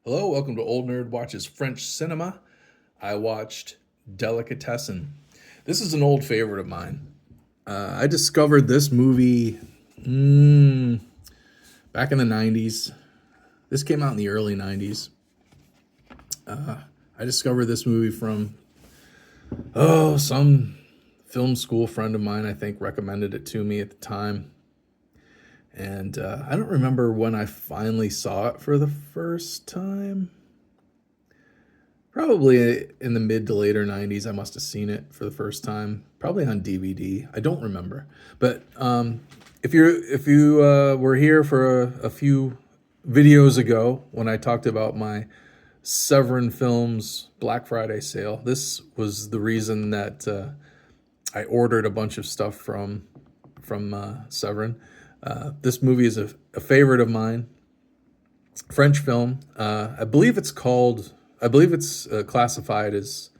Hello, welcome to Old Nerd Watches French Cinema. I watched Delicatessen. This is an old favorite of mine. I discovered this movie back in the 90s. This came out in the early 90s. I discovered this movie from, some film school friend of mine, I think, recommended it to me at the time. And I don't remember when I finally saw it for the first time. Probably in the mid to later 90s, I must have seen it for the first time. Probably on DVD. I don't remember. But if you were here for a few videos ago when I talked about my Severin Films Black Friday sale, this was the reason that I ordered a bunch of stuff from Severin. This movie is a favorite of mine. French film. I believe it's classified as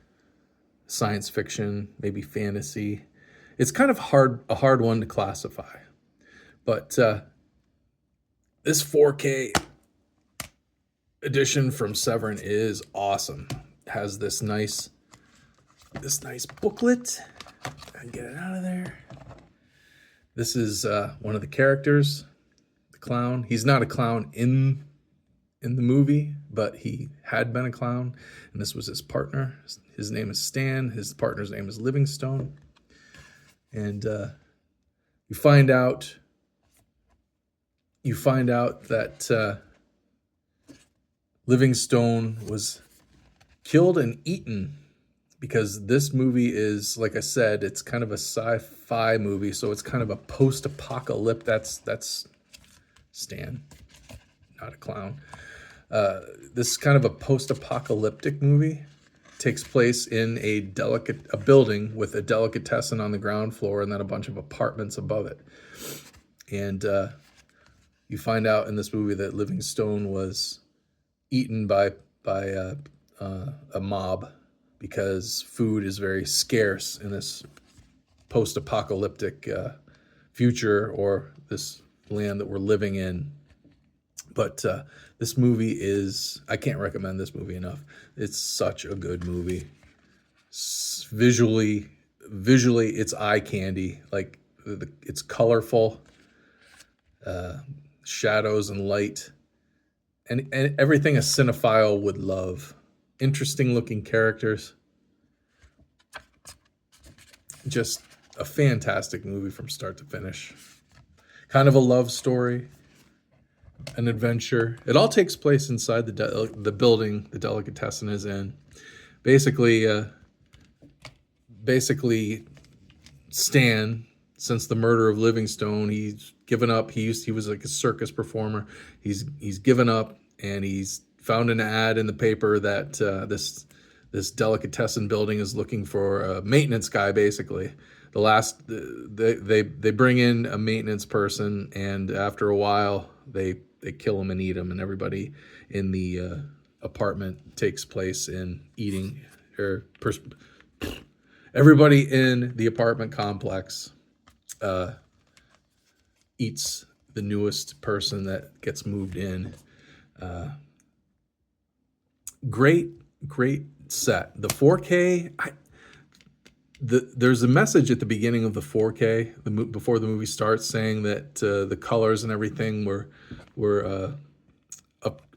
science fiction, maybe fantasy. It's kind of a hard one to classify. But this 4K edition from Severin is awesome. It has this nice booklet. I can get it out of there. This is one of the characters, the clown. He's not a clown in the movie, but he had been a clown, and this was his partner. His name is Stan. His partner's name is Livingstone. And you find out that Livingstone was killed and eaten because this movie is, like I said, it's kind of a sci-fi movie, so it's kind of a post-apocalyptic. That's Stan, not a clown. This is kind of a post-apocalyptic movie. It takes place in a building with a delicatessen on the ground floor and then a bunch of apartments above it. And you find out in this movie that Livingstone was eaten by a mob because food is very scarce in this post-apocalyptic future, or this land that we're living in. But this movie I can't recommend this movie enough. It's such a good movie. Visually, it's eye candy. Like, it's colorful, shadows and light, and everything a cinephile would love. Interesting looking characters. Just a fantastic movie from start to finish. Kind of a love story, an adventure. It all takes place inside the building the delicatessen is in. Basically, Stan, since the murder of Livingstone, he's given up. He was like a circus performer. He's given up, and he's found an ad in the paper that this delicatessen building is looking for a maintenance guy. Basically, they bring in a maintenance person, and after a while they kill him and eat him, and everybody in the apartment takes place in eating, everybody in the apartment complex eats the newest person that gets moved in. Great set. The 4K, there's a message at the beginning of the 4K, before the movie starts, saying that the colors and everything were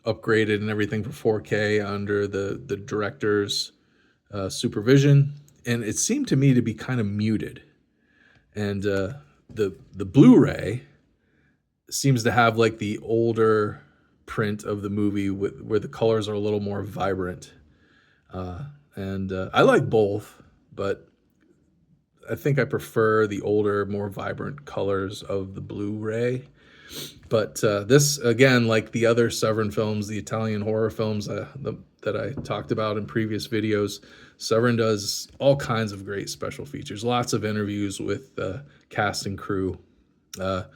upgraded and everything for 4K under the director's supervision, and it seemed to me to be kind of muted. And the Blu-ray seems to have like the older print of the movie where the colors are a little more vibrant. And I like both, but I think I prefer the older, more vibrant colors of the Blu-ray. But this, again, like the other Severin films, the Italian horror films that I talked about in previous videos, Severin does all kinds of great special features, lots of interviews with cast and crew. The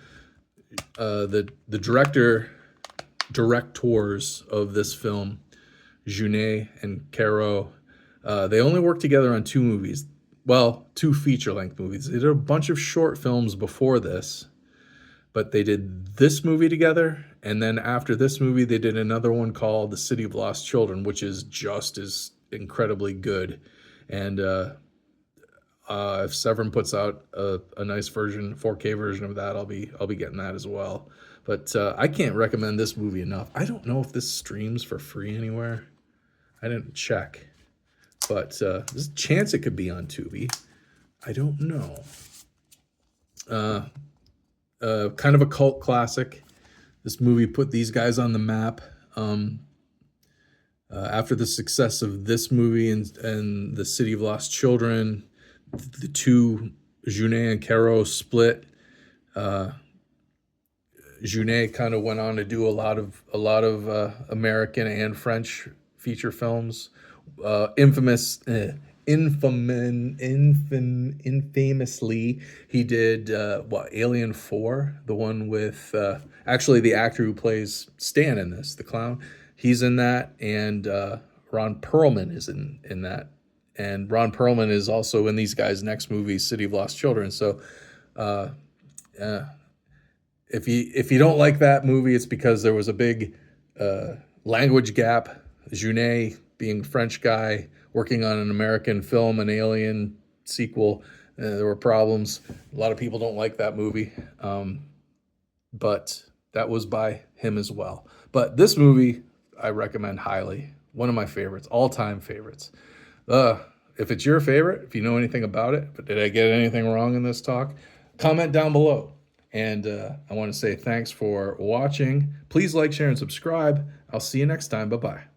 directors of this film, Junet and Caro, they only worked together on two movies. Well, two feature-length movies. They did a bunch of short films before this, but they did this movie together, and then after this movie, they did another one called The City of Lost Children, which is just as incredibly good. And if Severin puts out a nice version, 4K version of that, I'll be getting that as well. But I can't recommend this movie enough. I don't know if this streams for free anywhere. I didn't check, but there's a chance it could be on Tubi. I don't know. Kind of a cult classic. This movie put these guys on the map. After the success of this movie and The City of Lost Children, the two, Junet and Caro, split. Junet kind of went on to do a lot of American and French feature films. Infamously, he did Alien 4, the one with actually the actor who plays Stan in this, the clown. He's in that, and Ron Perlman is in that. And Ron Perlman is also in these guys' next movie, City of Lost Children. So if you don't like that movie, it's because there was a big language gap. Junet, being a French guy, working on an American film, an Alien sequel, there were problems. A lot of people don't like that movie, but that was by him as well. But this movie, I recommend highly. One of my favorites, all-time favorites. If it's your favorite, if you know anything about it, but did I get anything wrong in this talk? Comment down below. And I want to say thanks for watching. Please like, share, and subscribe. I'll see you next time. Bye-bye.